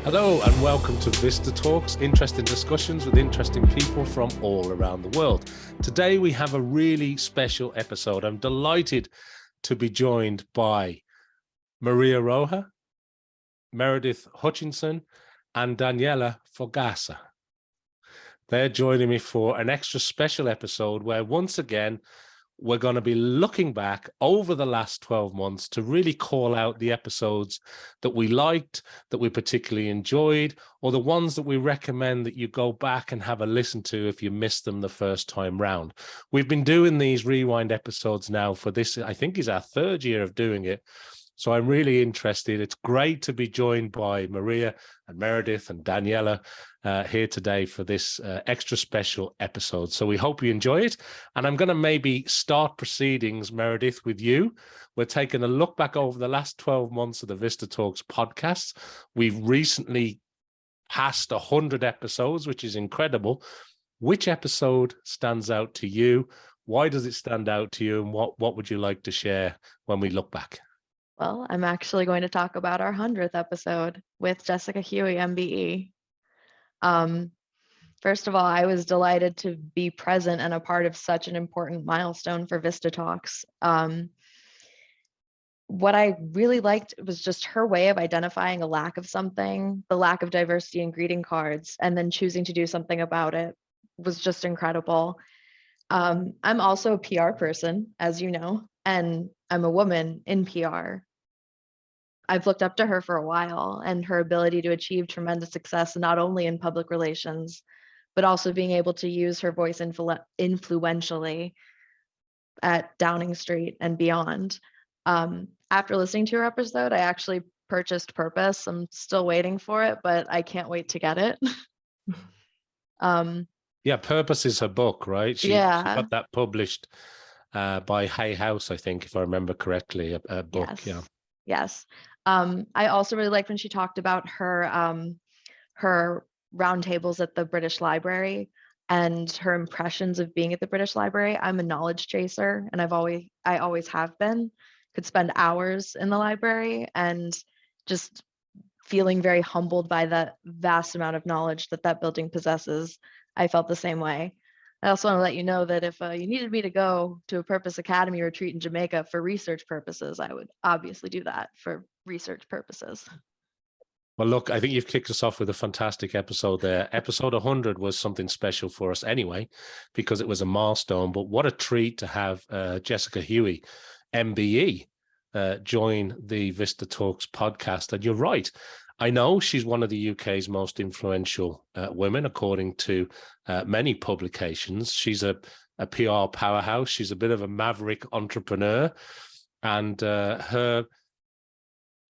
Hello and welcome to VistaTalks, interesting discussions with interesting people from all around the world. Today we have a really special episode. I'm delighted to be joined by María Roa, Meredith Hutchinson and Daniela Fogaça. They're joining me for an extra special episode where once again we're going to be looking back over the last 12 months to really call out the episodes that we liked, that we particularly enjoyed, or the ones that we recommend that you go back and have a listen to if you missed them the first time round. We've been doing these rewind episodes now for this, I think is our third year of doing it. So I'm really interested. It's great to be joined by Maria and Meredith and Daniella here today for this extra special episode. So we hope you enjoy it. And I'm going to maybe start proceedings, Meredith, with you. We're taking a look back over the last 12 months of the VistaTalks podcast. We've recently passed 100 episodes, which is incredible. Which episode stands out to you? Why does it stand out to you? And what would you like to share when we look back? Well, I'm actually going to talk about our 100th episode with Jessica Huie, MBE. First of all, I was delighted to be present and a part of such an important milestone for VistaTalks. What I really liked was just her way of identifying a lack of something, the lack of diversity in greeting cards, and then choosing to do something about it was just incredible. I'm also a PR person, as you know, and I'm a woman in PR. I've looked up to her for a while, and her ability to achieve tremendous success, not only in public relations, but also being able to use her voice influentially at Downing Street and beyond. After listening to her episode, I actually purchased Purpose. I'm still waiting for it, but I can't wait to get it. Yeah, Purpose is her book, right? She got that published by Hay House, I think, if I remember correctly, a book. Yes. Yeah. Yes. I also really liked when she talked about her her roundtables at the British Library and her impressions of being at the British Library. I'm a knowledge chaser, and I always have been. Could spend hours in the library and just feeling very humbled by that vast amount of knowledge that building possesses. I felt the same way. I also want to let you know that if you needed me to go to a Purpose Academy retreat in Jamaica for research purposes, I would obviously do that for research purposes. Well, look, I think you've kicked us off with a fantastic episode there. Episode 100 was something special for us anyway, because it was a milestone. But what a treat to have Jessica Huie, MBE, join the VistaTalks podcast. And you're right. I know she's one of the UK's most influential women, according to many publications. She's a PR powerhouse. She's a bit of a maverick entrepreneur. And her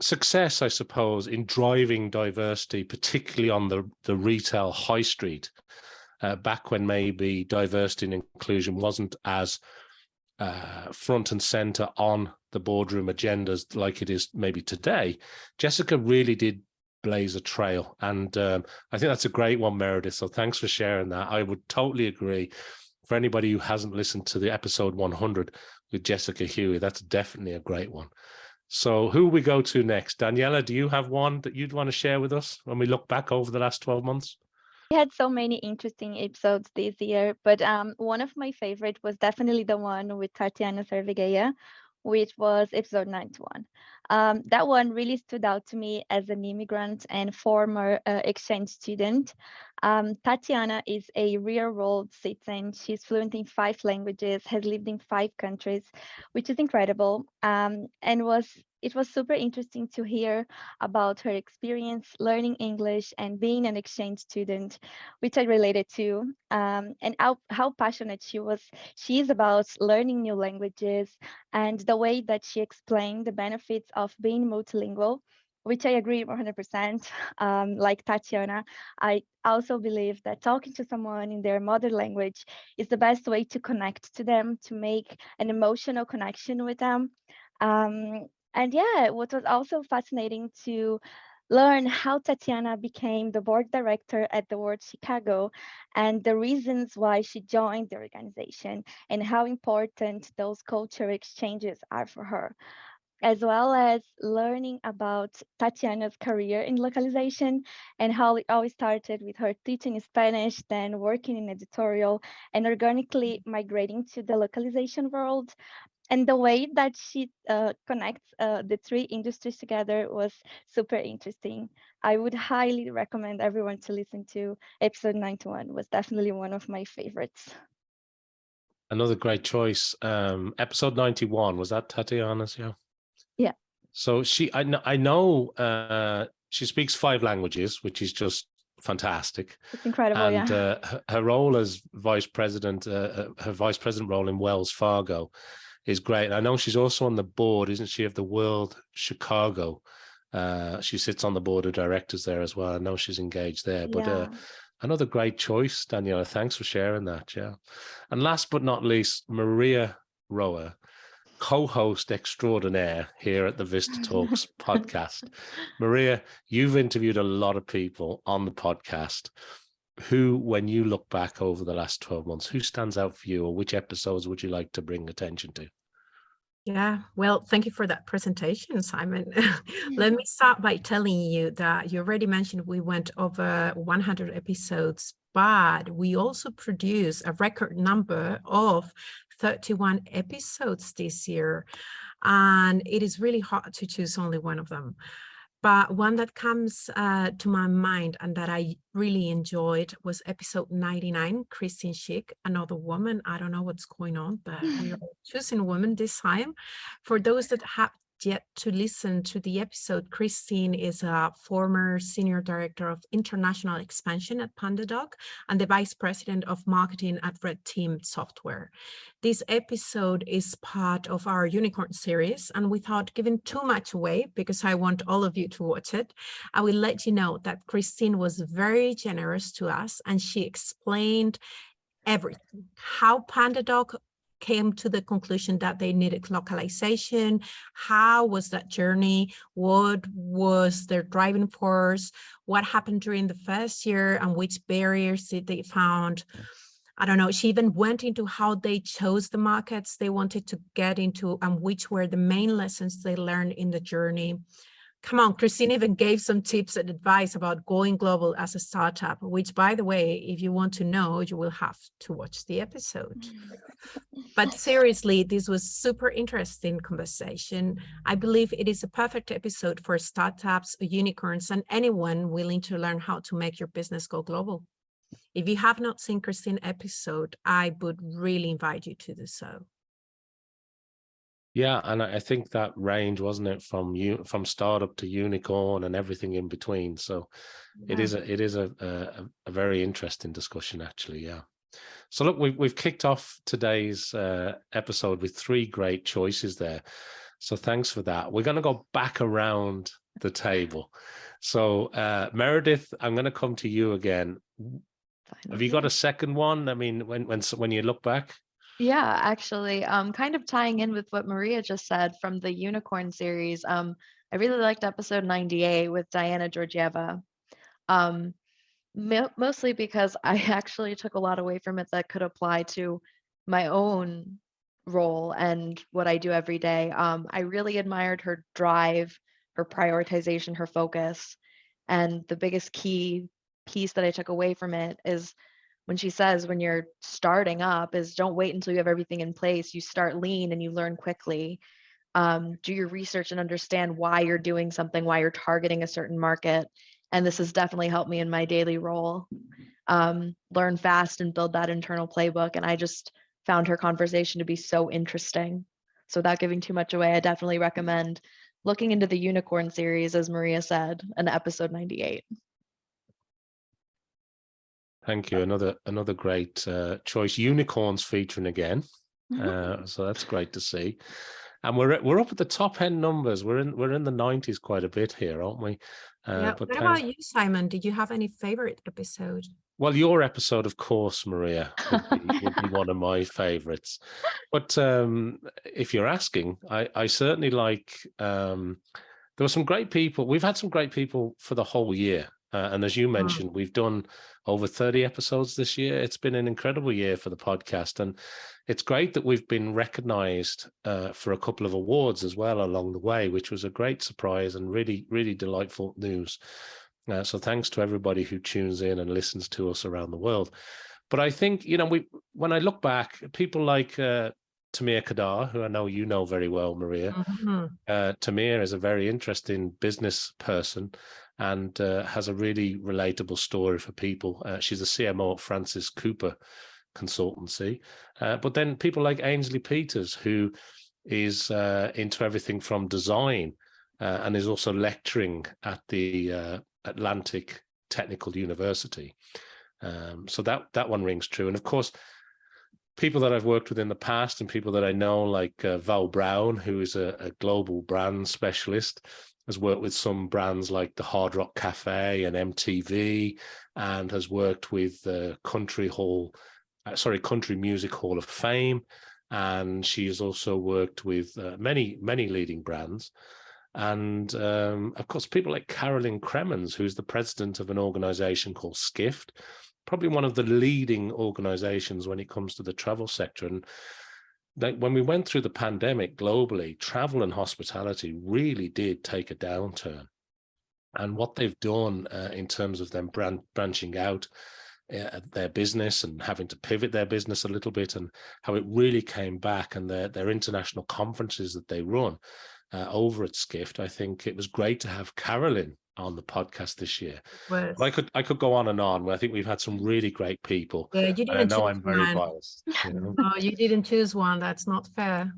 success, I suppose, in driving diversity, particularly on the retail high street, back when maybe diversity and inclusion wasn't as front and center on the boardroom agendas like it is maybe today, Jessica really did blaze a trail. And I think that's a great one, Meredith. So thanks for sharing that. I would totally agree. For anybody who hasn't listened to the episode 100 with Jessica Huie, that's definitely a great one. So who we go to next? Daniella, do you have one that you'd want to share with us when we look back over the last 12 months? We had so many interesting episodes this year, but one of my favorite was definitely the one with Tatyana Sergeyeva, which was episode 91. That one really stood out to me as an immigrant and former exchange student. Tatyana is a real-world citizen. She's fluent in 5 languages, has lived in 5 countries, which is incredible. It was super interesting to hear about her experience learning English and being an exchange student, which I related to, and how passionate she is about learning new languages, and the way that she explained the benefits of being multilingual, which I agree 100%. Like Tatyana, I also believe that talking to someone in their mother language is the best way to connect to them, to make an emotional connection with them. And yeah, what was also fascinating to learn how Tatyana became the board director at the World Chicago and the reasons why she joined the organization and how important those culture exchanges are for her. as well as learning about Tatyana's career in localization and how it always started with her teaching Spanish, then working in editorial, and organically migrating to the localization world. And the way that she connects the three industries together was super interesting. I would highly recommend everyone to listen to episode 91. It was definitely one of my favorites. Another great choice. Episode 91, was that Tatyana's? Yeah. Yeah. So I know she speaks 5 languages, which is just fantastic. It's incredible, and yeah. her role as vice president, her vice president role in Wells Fargo is great. And I know she's also on the board, isn't she, of the World Chicago? She sits on the board of directors there as well. I know she's engaged there. But Yeah. another great choice, Daniela. Thanks for sharing that. Yeah. And last but not least, María Roa, co-host extraordinaire here at the VistaTalks podcast. Maria, you've interviewed a lot of people on the podcast. Who, when you look back over the last 12 months, who stands out for you, or which episodes would you like to bring attention to? Yeah, well, thank you for that presentation, Simon. Let me start by telling you that you already mentioned we went over 100 episodes, but we also produced a record number of 31 episodes this year. And it is really hard to choose only one of them. But one that comes to my mind and that I really enjoyed was episode 99, Sheikh, another woman. I don't know what's going on, but we are choosing women this time. For those that have yet to listen to the episode, Kristina is a former senior director of international expansion at PandaDoc and the vice president of marketing at Red Team Software. This episode is part of our unicorn series, and without giving too much away, because I want all of you to watch it, I will let you know that Kristina was very generous to us, and she explained everything, how PandaDoc came to the conclusion that they needed localization, how was that journey, what was their driving force, what happened during the first year, and which barriers did they found. I don't know, she even went into how they chose the markets they wanted to get into and which were the main lessons they learned in the journey. Come on, Kristina even gave some tips and advice about going global as a startup, which, by the way, if you want to know, you will have to watch the episode. But seriously, this was super interesting conversation. I believe it is a perfect episode for startups, unicorns, and anyone willing to learn how to make your business go global. If you have not seen Kristina's episode, I would really invite you to do so. Yeah, and I think that range, wasn't it, from startup to unicorn and everything in between. So yeah. it is a very interesting discussion, actually. Yeah. So look, we've kicked off today's episode with 3 great choices there. So thanks for that. We're going to go back around the table. So Meredith, I'm going to come to you again. Have you got a second one? I mean, when you look back? Yeah, actually, kind of tying in with what Maria just said from the Unicorn series. I really liked episode 98 with Diana Georgieva. Mostly because I actually took a lot away from it that could apply to my own role and what I do every day. I really admired her drive, her prioritization, her focus. And the biggest key piece that I took away from it is when she says, when you're starting up, is don't wait until you have everything in place. You start lean and you learn quickly. Do your research and understand why you're doing something, why you're targeting a certain market. And this has definitely helped me in my daily role. Learn fast and build that internal playbook. And I just found her conversation to be so interesting. So without giving too much away, I definitely recommend looking into the Unicorn series, as Maria said, in episode 98. Thank you. Another great choice. Unicorns featuring again. So that's great to see. And we're up at the top end numbers. We're in the 90s quite a bit here, aren't we? Yeah. But what about you, Simon? Did you have any favorite episode? Well, your episode, of course, Maria, would be one of my favorites. But if you're asking, I certainly like. There were some great people. We've had some great people for the whole year. And as you mentioned, we've done over 30 episodes this year. It's been an incredible year for the podcast. And it's great that we've been recognized for a couple of awards as well along the way, which was a great surprise and really, really delightful news. So thanks to everybody who tunes in and listens to us around the world. But I think, when I look back, people like Tamir Kadar, who I know you know very well, Maria. Tamir is a very interesting business person and has a really relatable story for people. She's a CMO at Francis Cooper Consultancy. But then people like Ainsley Peters, who is into everything from design and is also lecturing at the Atlantic Technical University. So that one rings true. And of course, people that I've worked with in the past and people that I know, like Val Brown, who is a global brand specialist, has worked with some brands like the Hard Rock Cafe and MTV, and has worked with the Country Music Hall of Fame. And she has also worked with many leading brands. And of course, people like Carolyn Cremens, who's the president of an organization called Skift, probably one of the leading organizations when it comes to the travel sector. And when we went through the pandemic globally, travel and hospitality really did take a downturn. And what they've done in terms of them branching out their business and having to pivot their business a little bit, and how it really came back, and their international conferences that they run over at Skift. I think it was great to have Carolyn on the podcast this year. But I could go on and on. I think we've had some really great people. Yeah, you didn't. I know I'm very biased. No, you didn't choose one. That's not fair.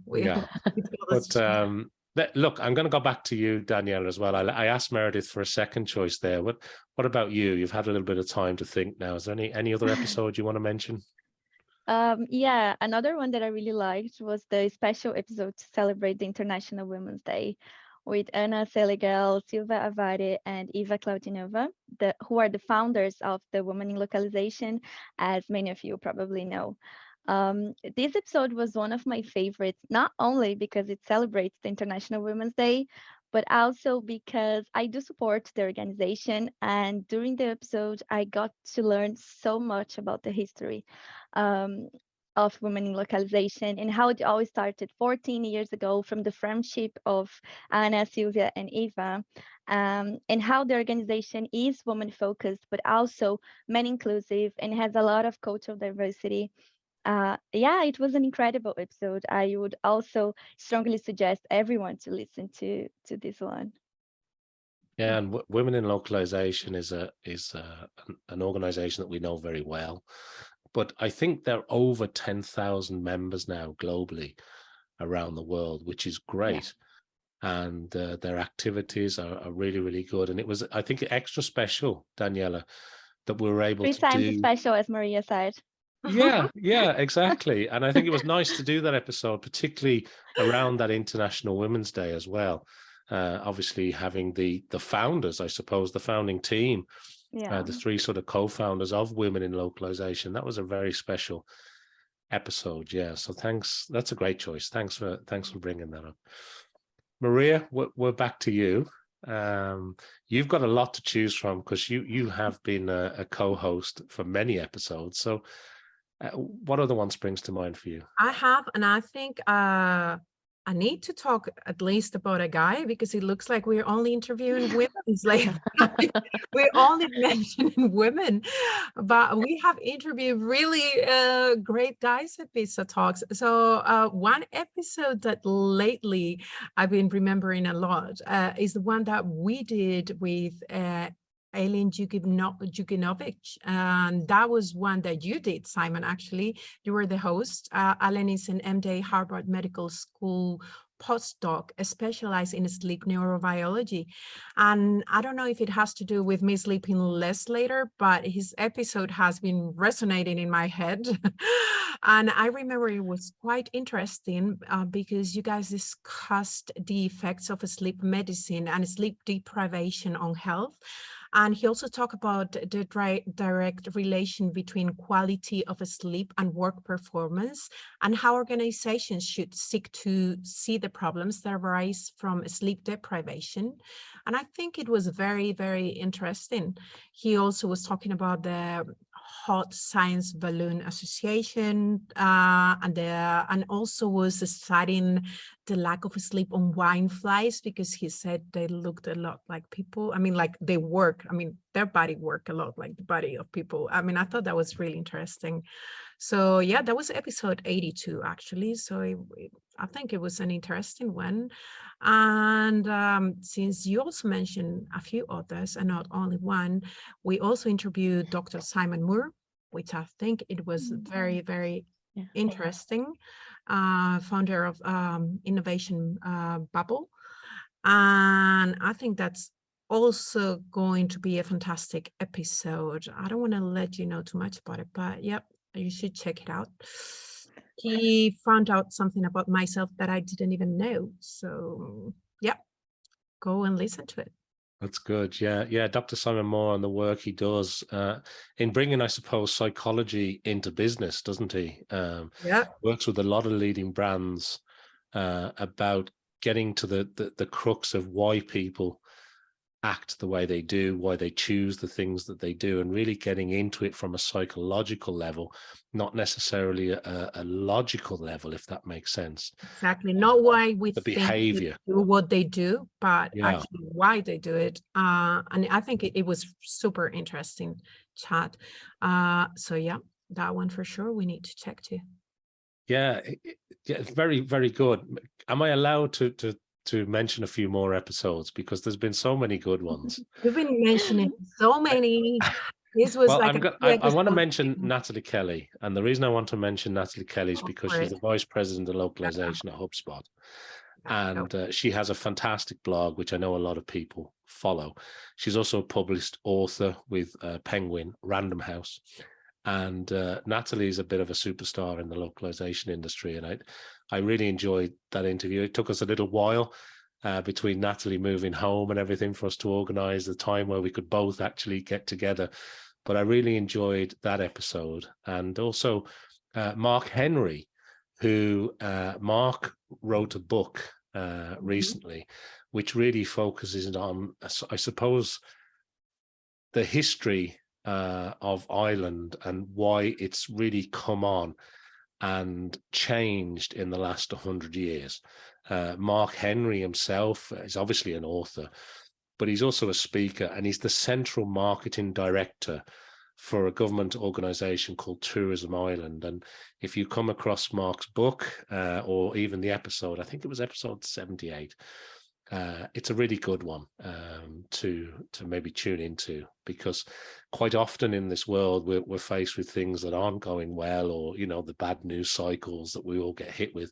But look, I'm going to go back to you, Daniela, as well. I asked Meredith for a second choice there. What about you? You've had a little bit of time to think now. Is there any other episode you want to mention? Yeah, another one that I really liked was the special episode to celebrate the International Women's Day with Anna Seligal, Silva Avare, and Eva Klaudinova, who are the founders of the Women in Localization, as many of you probably know. This episode was one of my favorites, not only because it celebrates the International Women's Day, but also because I do support the organization. And during the episode, I got to learn so much about the history of Women in Localization and how it all started 14 years ago from the friendship of Anna, Silvia, and Eva, and how the organization is woman-focused, but also men-inclusive and has a lot of cultural diversity. Yeah, it was an incredible episode. I would also strongly suggest everyone to listen to this one. Yeah, and Women in Localization is an organization that we know very well. But I think there are over 10,000 members now globally around the world, which is great. Yeah. And their activities are really, really good. And it was, I think, extra special, Daniela, that we were able to do. 3 times as special, as Maria said. Yeah, exactly. And I think it was nice to do that episode, particularly around that International Women's Day as well. Obviously, having the founders, I suppose, the founding team. Yeah. The 3 sort of co-founders of Women in Localization. That was a very special episode. Yeah. So thanks. That's a great choice. Thanks for bringing that up. Maria, we're back to you. You've got a lot to choose from because you have been a co-host for many episodes. So what other one springs to mind for you? I have, and I think I need to talk at least about a guy, because it looks like we're only interviewing women. It's like we're only mentioning women, but we have interviewed really great guys at VistaTalks. So one episode that lately I've been remembering a lot is the one that we did with Aileen Jukinovic, and that was one that you did, Simon. Actually, you were the host. Aileen is an MD Harvard Medical School postdoc, specialized in sleep neurobiology. And I don't know if it has to do with me sleeping less later, but his episode has been resonating in my head. And I remember it was quite interesting because you guys discussed the effects of sleep medicine and sleep deprivation on health. And he also talked about the direct relation between quality of sleep and work performance, and how organizations should seek to see the problems that arise from sleep deprivation. And I think it was very, very interesting. He also was talking about the Hot Science Balloon Association, and also was studying the lack of sleep on wine flies, because he said they looked a lot like people. I mean, like they work, I mean, their body work a lot like the body of people. I mean, I thought that was really interesting. So yeah, that was episode 82 actually. So I think it was an interesting one. And since you also mentioned a few others and not only one, we also interviewed Dr. Simon Moore, which I think it was very, very interesting, founder of Innovation Bubble. And I think that's also going to be a fantastic episode. I don't want to let you know too much about it, but yep, you should check it out. He found out something about myself that I didn't even know. So yeah, go and listen to it. That's good. Yeah, yeah. Dr. Simon Moore and the work he does in bringing, I suppose, psychology into business, doesn't he? Yeah. Works with a lot of leading brands about getting to the crux of why people act the way they do, why they choose the things that they do, and really getting into it from a psychological level, not necessarily a logical level, if that makes sense. Exactly. Not why we The think behavior. they do what they do, but Yeah. actually why they do it. And I think it was super interesting chat. So yeah, that one for sure we need to check too. Yeah, it's very, very good. Am I allowed to mention a few more episodes, because there's been so many good ones? You've been mentioning so many. This was Well, like I want to mention Natalie Kelly, and the reason I want to mention Natalie Kelly is because she's the vice president of localization at HubSpot, and she has a fantastic blog which I know a lot of people follow. She's also a published author with Penguin Random House. And Natalie is a bit of a superstar in the localization industry, and I really enjoyed that interview. It took us a little while between Natalie moving home and everything for us to organize the time where we could both actually get together. But I really enjoyed that episode. And also Mark Henry, who Mark wrote a book recently, which really focuses on, I suppose, the history of Ireland and why it's really come on and changed in the last 100 years. Mark Henry himself is obviously an author, but he's also a speaker, and he's the central marketing director for a government organization called Tourism Ireland. And if you come across Mark's book or even the episode, I think it was episode 78, it's a really good one to maybe tune into, because quite often in this world we're faced with things that aren't going well, or the bad news cycles that we all get hit with.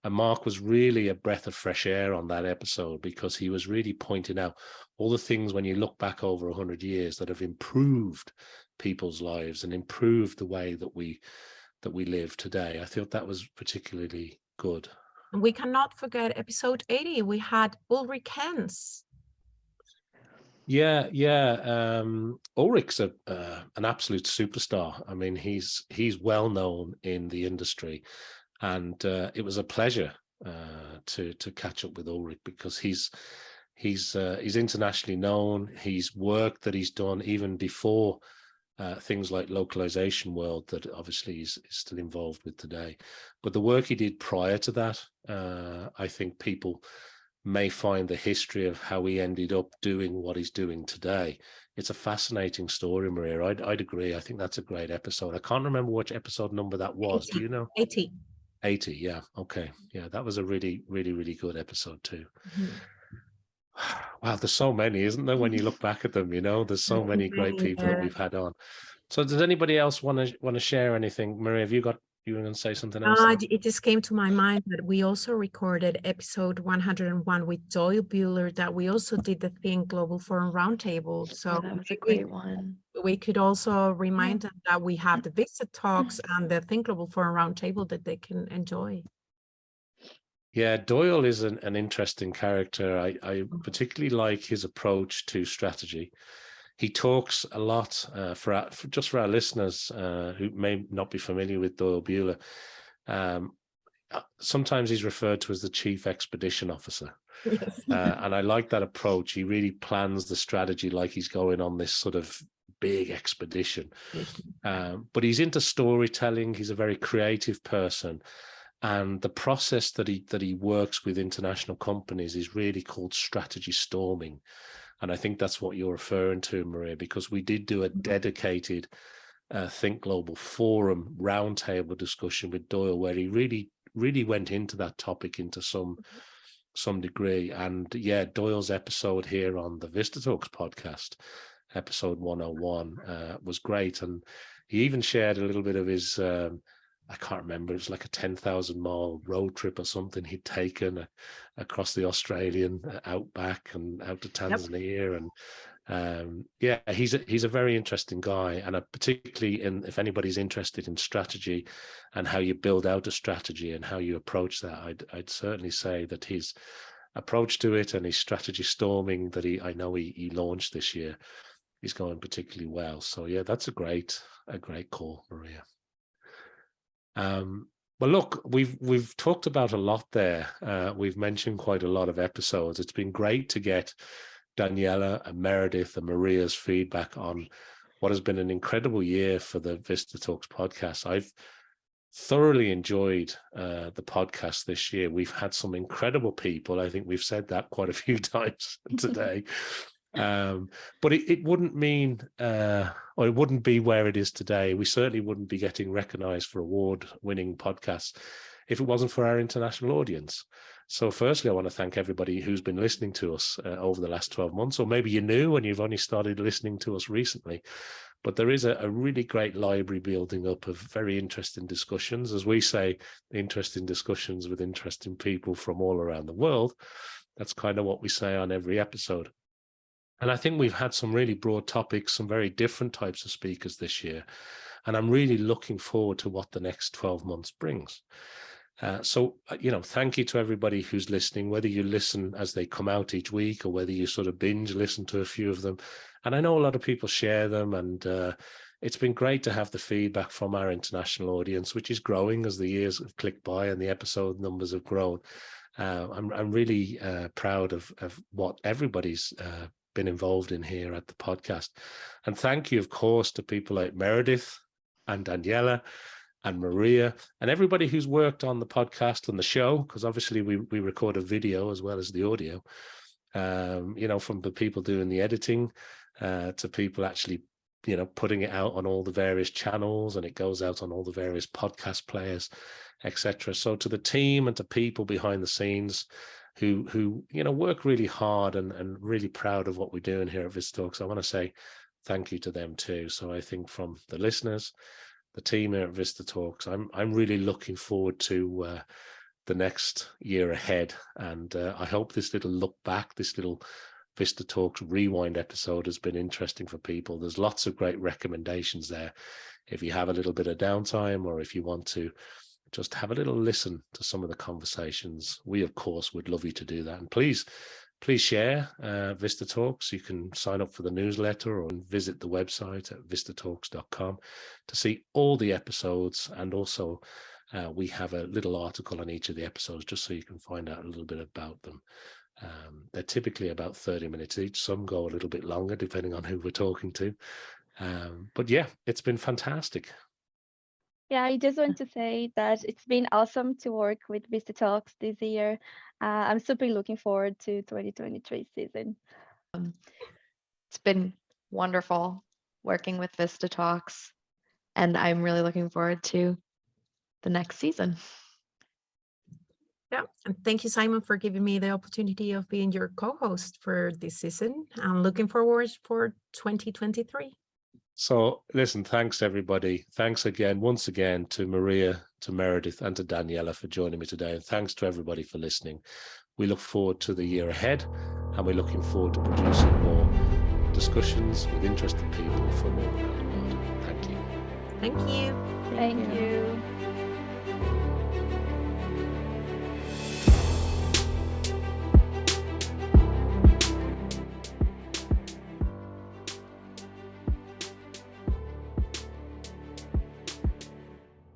And Mark was really a breath of fresh air on that episode, because he was really pointing out all the things when you look back over 100 years that have improved people's lives and improved the way that we live today. I thought that was particularly good. And we cannot forget episode 80. We had Ulrich Hens. Yeah. Ulrich's an absolute superstar. I mean, he's well known in the industry, and it was a pleasure to catch up with Ulrich, because he's internationally known. He's work that he's done even before things like Localization World, that obviously he's still involved with today. But the work he did prior to that, I think people may find the history of how he ended up doing what he's doing today. It's a fascinating story, Maria. I'd agree. I think that's a great episode. I can't remember which episode number that was. 80. Do you know? 80. 80, yeah. Okay. Yeah, that was a really, really, really good episode too. Mm-hmm. Wow, there's so many, isn't there? When you look back at them, there's so many great people that we've had on. So does anybody else want to share anything? Maria, you were going to say something else? It just came to my mind that we also recorded episode 101 with Doyle Buehler, that we also did the Think Global Forum Roundtable. So that was a great one. We could also remind them that we have the VistaTalks and the Think Global Forum Roundtable that they can enjoy. Yeah, Doyle is an interesting character. I particularly like his approach to strategy. he talks a lot for our listeners who may not be familiar with Doyle Buehler. Sometimes he's referred to as the chief expedition officer. Yes. And I like that approach. He really plans the strategy like he's going on this sort of big expedition. But he's into storytelling. He's a very creative person. And the process that he works with international companies is really called strategy storming. And I think that's what you're referring to, Maria, because we did do a dedicated Think Global Forum roundtable discussion with Doyle, where he really went into that topic into some degree. And yeah, Doyle's episode here on the VistaTalks podcast, episode 101, was great. And he even shared a little bit of his I can't remember, it was like a 10,000 mile road trip or something he'd taken across the Australian outback and out to Tanzania. Yep. And yeah, he's a very interesting guy. And particularly if anybody's interested in strategy and how you build out a strategy and how you approach that, I'd certainly say that his approach to it and his strategy storming that I know he launched this year is going particularly well. So yeah, that's a great call, Maria. Well, look, we've talked about a lot there. We've mentioned quite a lot of episodes. It's been great to get Daniella and Meredith and Maria's feedback on what has been an incredible year for the VistaTalks podcast. I've thoroughly enjoyed the podcast this year. We've had some incredible people. I think we've said that quite a few times today. But it wouldn't mean or it wouldn't be where it is today. We certainly wouldn't be getting recognized for award-winning podcasts if it wasn't for our international audience. So firstly, I want to thank everybody who's been listening to us over the last 12 months, or maybe you're new and you've only started listening to us recently. But there is a really great library building up of very interesting discussions. As we say, interesting discussions with interesting people from all around the world. That's kind of what we say on every episode. And I think we've had some really broad topics, some very different types of speakers this year. And I'm really looking forward to what the next 12 months brings. So, thank you to everybody who's listening, whether you listen as they come out each week or whether you sort of binge listen to a few of them. And I know a lot of people share them, and it's been great to have the feedback from our international audience, which is growing as the years have clicked by and the episode numbers have grown. I'm really proud of what everybody's been involved in here at the podcast. And thank you, of course, to people like Meredith and Daniella and Maria and everybody who's worked on the podcast and the show, because obviously we record a video as well as the audio, from the people doing the editing to people actually, putting it out on all the various channels, and it goes out on all the various podcast players, etc. So to the team and to people behind the scenes who work really hard and really proud of what we're doing here at VistaTalks, I want to say thank you to them too. So I think from the listeners, the team here at VistaTalks, I'm really looking forward to the next year ahead. And I hope this little look back, this little VistaTalks rewind episode has been interesting for people. There's lots of great recommendations there. If you have a little bit of downtime, or if you want to just have a little listen to some of the conversations, we of course would love you to do that. And please share VistaTalks. You can sign up for the newsletter or visit the website at vistatalks.com to see all the episodes. And also we have a little article on each of the episodes just so you can find out a little bit about them. They're typically about 30 minutes each. Some go a little bit longer depending on who we're talking to. But yeah, it's been fantastic. Yeah, I just want to say that it's been awesome to work with VistaTalks this year. I'm super looking forward to 2023 season. It's been wonderful working with VistaTalks, and I'm really looking forward to the next season. Yeah, and thank you, Simon, for giving me the opportunity of being your co-host for this season. I'm looking forward for 2023. So listen, thanks everybody. Thanks once again to Maria, to Meredith and to Daniella for joining me today. And thanks to everybody for listening. We look forward to the year ahead, and we're looking forward to producing more discussions with interesting people from all around the world. Thank you. Thank you. Thank you.